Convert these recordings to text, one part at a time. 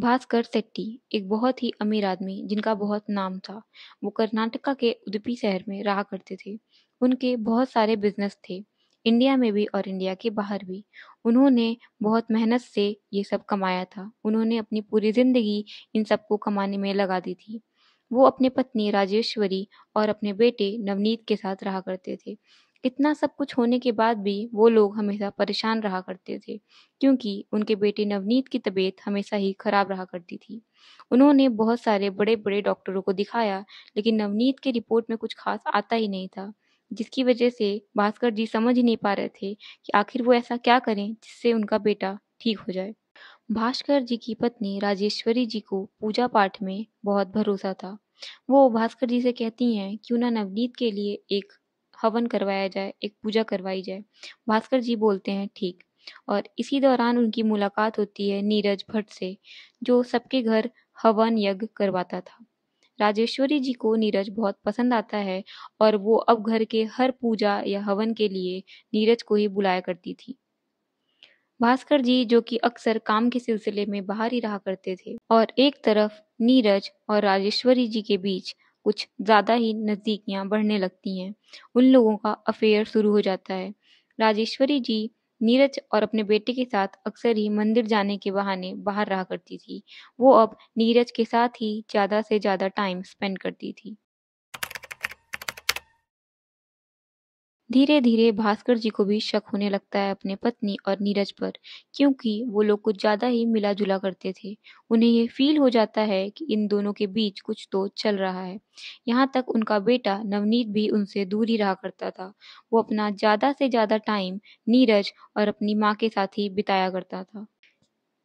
भास्कर सेट्टी एक बहुत ही अमीर आदमी जिनका बहुत नाम था। वो कर्नाटका के उडुपी शहर में रहा करते थे। उनके बहुत सारे बिजनेस थे, इंडिया में भी और इंडिया के बाहर भी। उन्होंने बहुत मेहनत से ये सब कमाया था। उन्होंने अपनी पूरी ज़िंदगी इन सबको कमाने में लगा दी थी। वो अपनी पत्नी राजेश्वरी और अपने बेटे नवनीत के साथ रहा करते थे। इतना सब कुछ होने के बाद भी वो लोग हमेशा परेशान रहा करते थे, क्योंकि उनके बेटे नवनीत की तबीयत हमेशा ही खराब रहा करती थी। उन्होंने बहुत सारे बड़े-बड़े डॉक्टरों को दिखाया, लेकिन नवनीत की रिपोर्ट में कुछ खास आता ही नहीं था, जिसकी वजह से भास्कर जी समझ ही नहीं पा रहे थे कि आखिर वो ऐसा क्या करें जिससे उनका बेटा ठीक हो जाए। भास्कर जी की पत्नी राजेश्वरी जी को पूजा पाठ में बहुत भरोसा था। वो भास्कर जी से कहती हैं क्यों ना नवनीत के लिए एक हवन करवाया जाए, एक पूजा करवाई जाए। भास्कर जी बोलते हैं ठीक। और इसी दौरान उनकी मुलाकात होती है नीरज भट्ट से, जो सबके घर हवन यज्ञ करवाता था। राजेश्वरी जी को नीरज बहुत पसंद आता है और वो अब घर के हर पूजा या हवन के लिए नीरज को ही बुलाया करती थी। भास्कर जी जो कि अक्सर काम के सिलसिले में बाहर ही रहा करते थे, और एक तरफ नीरज और राजेश्वरी जी के बीच कुछ ज़्यादा ही नज़दीकियाँ बढ़ने लगती हैं। उन लोगों का अफेयर शुरू हो जाता है। राजेश्वरी जी नीरज और अपने बेटे के साथ अक्सर ही मंदिर जाने के बहाने बाहर रहा करती थी। वो अब नीरज के साथ ही ज़्यादा से ज़्यादा टाइम स्पेंड करती थी। धीरे-धीरे भास्कर जी को भी शक होने लगता है अपने पत्नी और नीरज पर, क्योंकि वो लोग कुछ ज़्यादा ही मिला-जुला करते थे। उन्हें ये फ़ील हो जाता है कि इन दोनों के बीच कुछ तो चल रहा है। यहाँ तक उनका बेटा नवनीत भी उनसे दूर ही रहा करता था। वो अपना ज़्यादा से ज़्यादा टाइम नीरज और अपनी माँ के साथ ही बिताया करता था।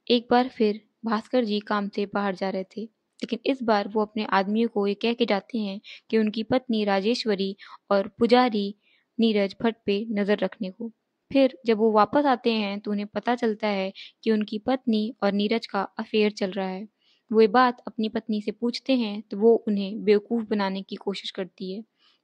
एक बार फिर भास्कर जी काम से बाहर जा रहे थे, लेकिन इस बार वो अपने आदमियों को ये कह के जाते हैं कि उनकी पत्नी राजेश्वरी और पुजारी नीरज भट्ट पे नज़र रखने को। फिर जब वो वापस आते हैं तो उन्हें पता चलता है कि उनकी पत्नी और नीरज का अफेयर चल रहा है। वो ये बात अपनी पत्नी से पूछते हैं तो वो उन्हें बेवकूफ़ बनाने की कोशिश करती है।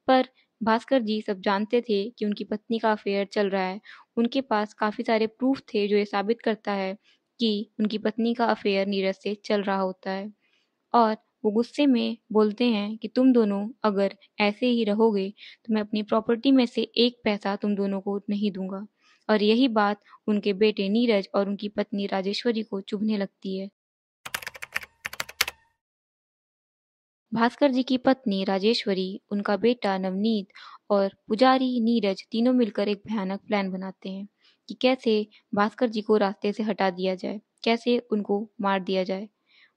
पर भास्कर जी सब जानते थे कि उनकी पत्नी का अफेयर चल रहा है। उनके पास काफ़ी सारे प्रूफ़ थे जो ये साबित करता है कि उनकी पत्नी का अफेयर नीरज से चल रहा होता है, और वो गुस्से में बोलते हैं कि तुम दोनों अगर ऐसे ही रहोगे तो मैं अपनी प्रॉपर्टी में से एक पैसा तुम दोनों को नहीं दूंगा। और यही बात उनके बेटे नीरज और उनकी पत्नी राजेश्वरी को चुभने लगती है। भास्कर जी की पत्नी राजेश्वरी, उनका बेटा नवनीत और पुजारी नीरज तीनों मिलकर एक भयानक प्लान बनाते हैं कि कैसे भास्कर जी को रास्ते से हटा दिया जाए, कैसे उनको मार दिया जाए।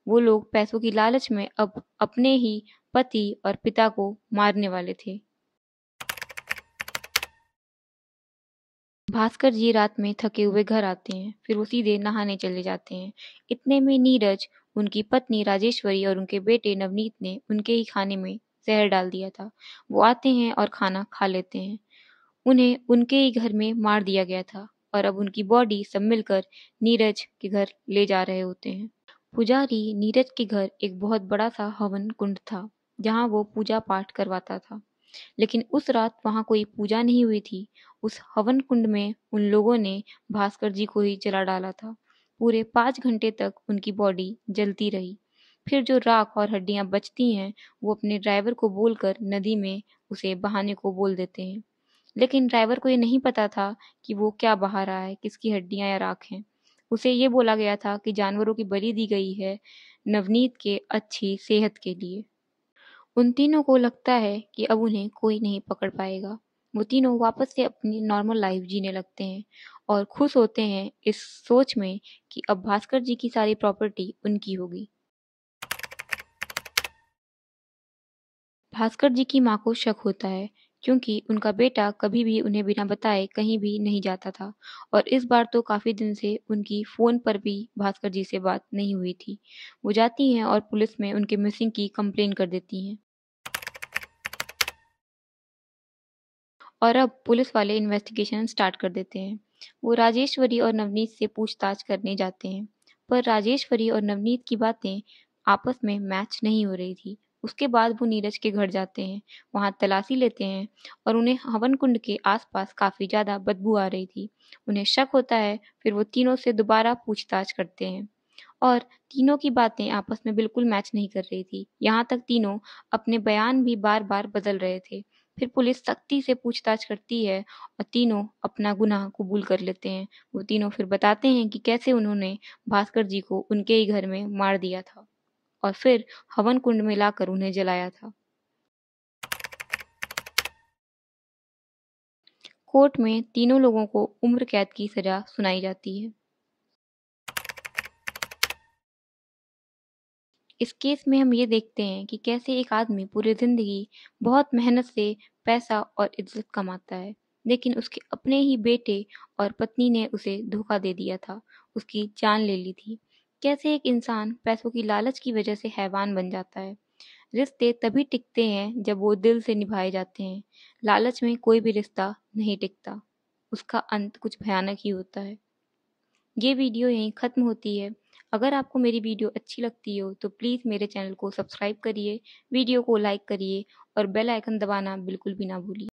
वो लोग पैसों की लालच में अब अपने ही पति और पिता को मारने वाले थे। भास्कर जी रात में थके हुए घर आते हैं, फिर वो सीधे नहाने चले जाते हैं। इतने में नीरज, उनकी पत्नी राजेश्वरी और उनके बेटे नवनीत ने उनके ही खाने में जहर डाल दिया था। वो आते हैं और खाना खा लेते हैं। उन्हें उनके ही घर में मार दिया गया था और अब उनकी बॉडी सब मिलकर नीरज के घर ले जा रहे होते हैं। पुजारी नीरज के घर एक बहुत बड़ा सा हवन कुंड था, जहाँ वो पूजा पाठ करवाता था। लेकिन उस रात वहाँ कोई पूजा नहीं हुई थी। उस हवन कुंड में उन लोगों ने भास्कर जी को ही जला डाला था। पूरे 5 घंटे तक उनकी बॉडी जलती रही। फिर जो राख और हड्डियाँ बचती हैं, वो अपने ड्राइवर को बोलकर नदी में उसे बहाने को बोल देते हैं। लेकिन ड्राइवर को ये नहीं पता था कि वो क्या बहा रहा है, किसकी हड्डियाँ या राख हैं। उसे ये बोला गया था कि जानवरों की बलि दी गई है नवनीत के अच्छी सेहत के लिए। उन तीनों को लगता है कि अब उन्हें कोई नहीं पकड़ पाएगा। वो तीनों वापस से अपनी नॉर्मल लाइफ जीने लगते हैं और खुश होते हैं इस सोच में कि अब भास्कर जी की सारी प्रॉपर्टी उनकी होगी। भास्कर जी की माँ को शक होता है, क्योंकि उनका बेटा कभी भी उन्हें बिना बताए कहीं भी नहीं जाता था, और इस बार तो काफ़ी दिन से उनकी फ़ोन पर भी भास्कर जी से बात नहीं हुई थी। वो जाती हैं और पुलिस में उनके मिसिंग की कंप्लेन कर देती हैं। और अब पुलिस वाले इन्वेस्टिगेशन स्टार्ट कर देते हैं। वो राजेश्वरी और नवनीत से पूछताछ करने जाते हैं, पर राजेश्वरी और नवनीत की बातें आपस में मैच नहीं हो रही थी। उसके बाद वो नीरज के घर जाते हैं, वहाँ तलाशी लेते हैं और उन्हें हवन कुंड के आसपास काफ़ी ज़्यादा बदबू आ रही थी। उन्हें शक होता है, फिर वो तीनों से दोबारा पूछताछ करते हैं और तीनों की बातें आपस में बिल्कुल मैच नहीं कर रही थी। यहाँ तक तीनों अपने बयान भी बार-बार बदल रहे थे। फिर पुलिस सख्ती से पूछताछ करती है और तीनों अपना गुनाह कबूल कर लेते हैं। वो तीनों फिर बताते हैं कि कैसे उन्होंने भास्कर जी को उनके ही घर में मार दिया था और फिर हवन कुंड में लाकर उन्हें जलाया था। कोर्ट में तीनों लोगों को उम्र कैद की सजा सुनाई जाती है। इस केस में हम ये देखते हैं कि कैसे एक आदमी पूरी ज़िंदगी बहुत मेहनत से पैसा और इज़्ज़त कमाता है, लेकिन उसके अपने ही बेटे और पत्नी ने उसे धोखा दे दिया था, उसकी जान ले ली थी। कैसे एक इंसान पैसों की लालच की वजह से हैवान बन जाता है। रिश्ते तभी टिकते हैं जब वो दिल से निभाए जाते हैं। लालच में कोई भी रिश्ता नहीं टिकता, उसका अंत कुछ भयानक ही होता है। ये वीडियो यहीं ख़त्म होती है। अगर आपको मेरी वीडियो अच्छी लगती हो तो प्लीज़ मेरे चैनल को सब्सक्राइब करिए, वीडियो को लाइक करिए और बेल आइकन दबाना बिल्कुल भी ना भूलिए।